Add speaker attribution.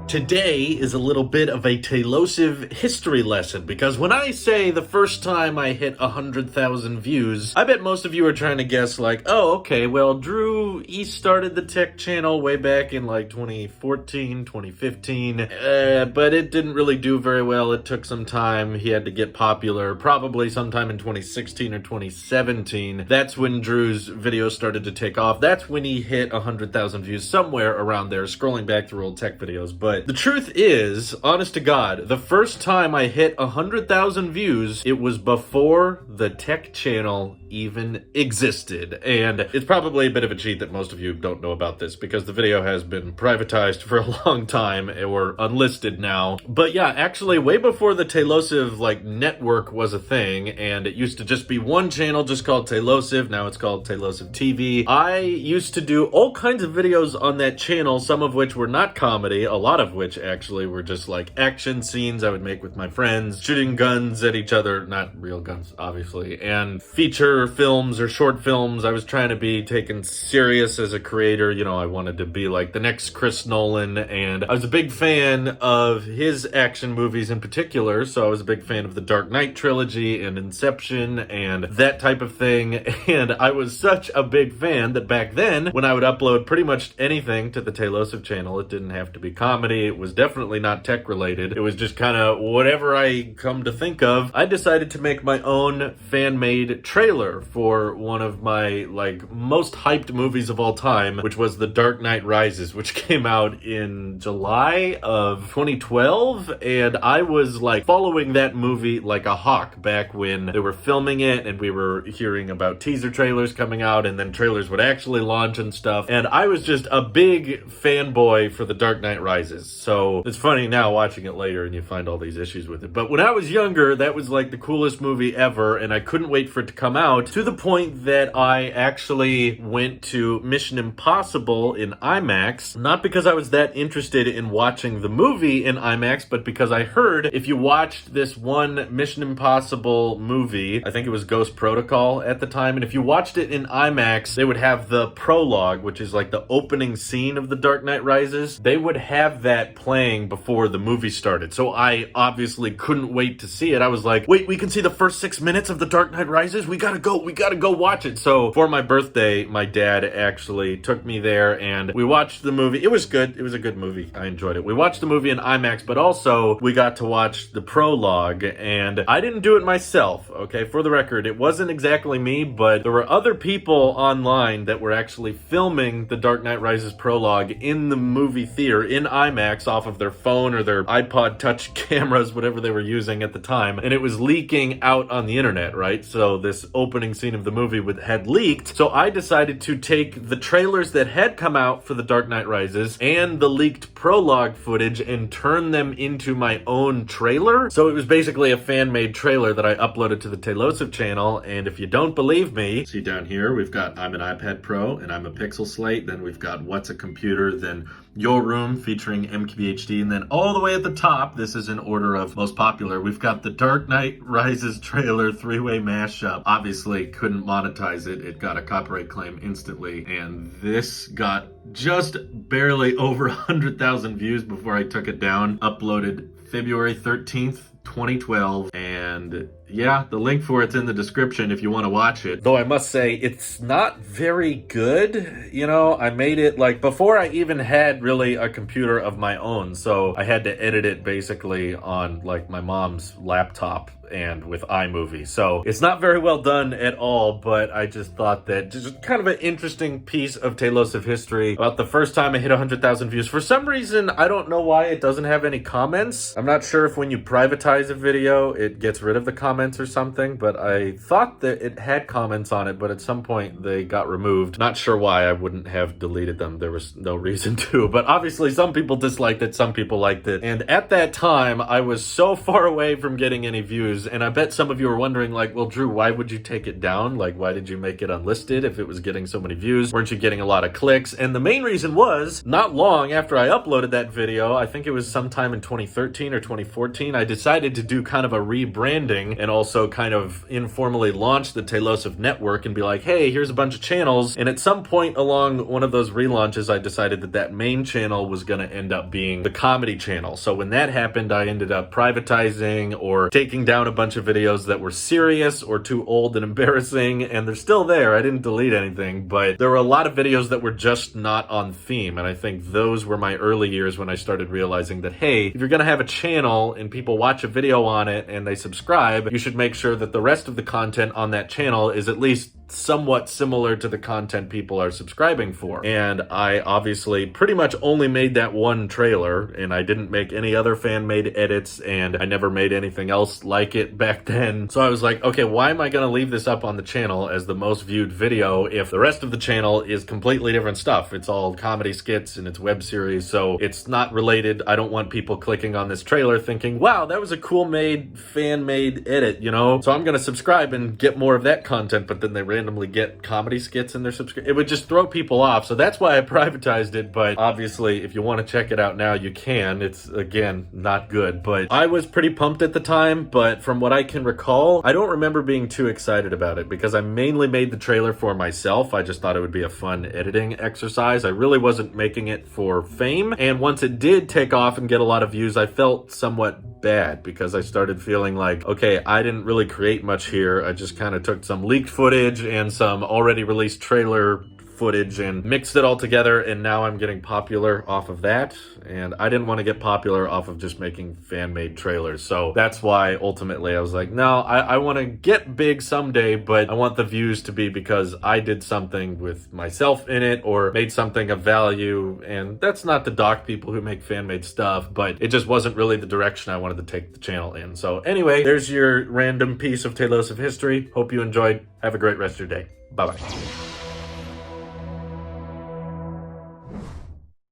Speaker 1: Today is a little bit of a Tailosive history lesson, because when I say the first time I hit 100,000 views, I bet most of you are trying to guess like, oh, okay, well, Drew, he started the tech channel way back in like 2014, 2015, but it didn't really do very well. It took some time. He had to get popular, probably sometime in 2016 or 2017. That's when Drew's videos started to take off. That's when he hit 100,000 views, somewhere around there, scrolling back through old tech videos. But the truth is, honest to God, the first time I hit 100,000 views, it was before the tech channel even existed. And it's probably a bit of a cheat that most of you don't know about this, because the video has been privatized for a long time, or unlisted now. But yeah, actually way before the Tailosive network was a thing, and it used to just be one channel just called Tailosive. Now it's called Tailosive TV. I used to do all kinds of videos on that channel, some of which were not comedy, a lot of which actually were just like action scenes I would make with my friends, shooting guns at each other, not real guns, obviously, and feature films or short films. I was trying to be taken serious as a creator. You know, I wanted to be like the next Chris Nolan, and I was a big fan of his action movies in particular, so I was a big fan of the Dark Knight trilogy and Inception and that type of thing, and I was such a big fan that back then, when I would upload pretty much anything to the Tailosive channel, it didn't have to be comedy. It was definitely not tech related. It was just kind of whatever I come to think of. I decided to make my own fan-made trailer for one of my most hyped movies of all time, which was The Dark Knight Rises, which came out in July of 2012, and I was following that movie like a hawk back when they were filming it, and we were hearing about teaser trailers coming out, and then trailers would actually launch and stuff, and I was just a big fanboy for The Dark Knight Rises. So it's funny now watching it later and you find all these issues with it. But when I was younger, that was the coolest movie ever, and I couldn't wait for it to come out, to the point that I actually went to Mission Impossible in IMAX, not because I was that interested in watching the movie in IMAX, but because I heard if you watched this one Mission Impossible movie, I think it was Ghost Protocol at the time, and if you watched it in IMAX, they would have the prologue, which is the opening scene of The Dark Knight Rises. They would have that playing before the movie started. So I obviously couldn't wait to see it. I was like, wait, we can see the first 6 minutes of The Dark Knight Rises? We gotta go watch it. So for my birthday, my dad actually took me there and we watched the movie. It was good. It was a good movie. I enjoyed it. We watched the movie in IMAX, but also we got to watch the prologue, and I didn't do it myself, okay? For the record, it wasn't exactly me, but there were other people online that were actually filming The Dark Knight Rises prologue in the movie theater in IMAX off of their phone or their iPod Touch cameras, whatever they were using at the time, and it was leaking out on the internet, right? So this opening scene of the movie had leaked, so I decided to take the trailers that had come out for The Dark Knight Rises and the leaked prologue footage and turn them into my own trailer. So it was basically a fan-made trailer that I uploaded to the Tailosive channel, and if you don't believe me, see down here, we've got I'm an iPad Pro and I'm a Pixel Slate, then we've got What's a Computer, then Your Room featuring MKBHD, and then all the way at the top, this is in order of most popular, we've got the Dark Knight Rises trailer 3-way mashup. Obviously couldn't monetize it. It got a copyright claim instantly, and this got just barely over 100,000 views before I took it down. Uploaded February 13th, 2012, and yeah, the link for it's in the description if you want to watch it. Though I must say, it's not very good. You know, I made it before I even had really a computer of my own, so I had to edit it basically on my mom's laptop and with iMovie. So it's not very well done at all, but I just thought that just kind of an interesting piece of Tailosive history about the first time I hit 100,000 views. For some reason, I don't know why it doesn't have any comments. I'm not sure if when you privatize a video, it gets rid of the comments or something, but I thought that it had comments on it, but at some point they got removed. Not sure why. I wouldn't have deleted them. There was no reason to, but obviously some people disliked it, some people liked it. And at that time, I was so far away from getting any views, and I bet some of you are wondering well, Drew, why would you take it down? Why did you make it unlisted if it was getting so many views? Weren't you getting a lot of clicks? And the main reason was, not long after I uploaded that video, I think it was sometime in 2013 or 2014, I decided to do kind of a rebranding, and and also kind of informally launch the Tailosive network and be like, hey, here's a bunch of channels. And at some point along one of those relaunches, I decided that that main channel was going to end up being the comedy channel. So when that happened, I ended up privatizing or taking down a bunch of videos that were serious or too old and embarrassing, and they're still there. I didn't delete anything, but there were a lot of videos that were just not on theme, and I think those were my early years when I started realizing that, hey, if you're gonna have a channel and people watch a video on it and they subscribe, you should make sure that the rest of the content on that channel is at least somewhat similar to the content people are subscribing for. And I obviously pretty much only made that one trailer, and I didn't make any other fan-made edits, and I never made anything else like it back then. So I was like, okay, why am I gonna leave this up on the channel as the most viewed video if the rest of the channel is completely different stuff? It's all comedy skits and it's web series, so it's not related. I don't want people clicking on this trailer thinking, wow, that was a cool made, fan-made edit, you know? So I'm gonna subscribe and get more of that content, but then they randomly get comedy skits in their subscription. It would just throw people off. So that's why I privatized it. But obviously, if you want to check it out now, you can. It's, again, not good. But I was pretty pumped at the time. But from what I can recall, I don't remember being too excited about it because I mainly made the trailer for myself. I just thought it would be a fun editing exercise. I really wasn't making it for fame. And once it did take off and get a lot of views, I felt somewhat bad because I started feeling like, okay, I didn't really create much here. I just kind of took some leaked footage and some already released trailer footage and mixed it all together, and now I'm getting popular off of that, and I didn't want to get popular off of just making fan-made trailers. So that's why ultimately I was like, no, I want to get big someday, but I want the views to be because I did something with myself in it or made something of value. And that's not to dock people who make fan-made stuff, but it just wasn't really the direction I wanted to take the channel in. So anyway, there's your random piece of Tailosive history. Hope you enjoyed. Have a great rest of your day. Bye-bye.